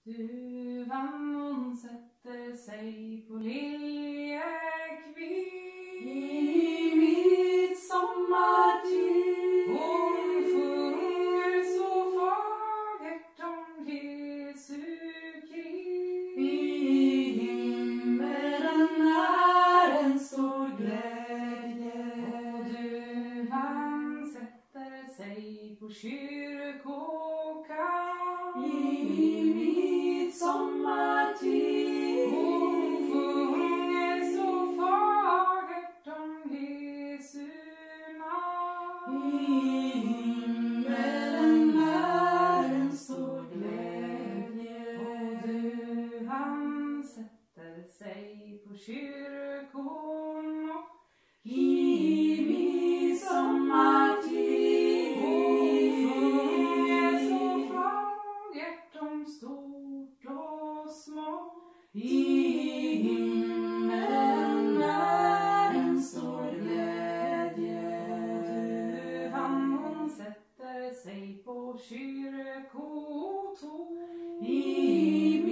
Duvan hon sätter sig på liljekvist i midsommartid. Hon sjunger så fagert om Jesu Krist. I himmelen är en stor glädje. Och duvan sätter sig på kyrkokam I midsommartid. Hon sjunger så fagert om Jesu namn. I himmelen är en stor glädje. Och duvan sätter sig på kyrkorna I midsommartid. Hon sjunger så fagert om stort och smått. I himmelen är en stor glädje. Duvan hon sätter sig på kyrkotorn I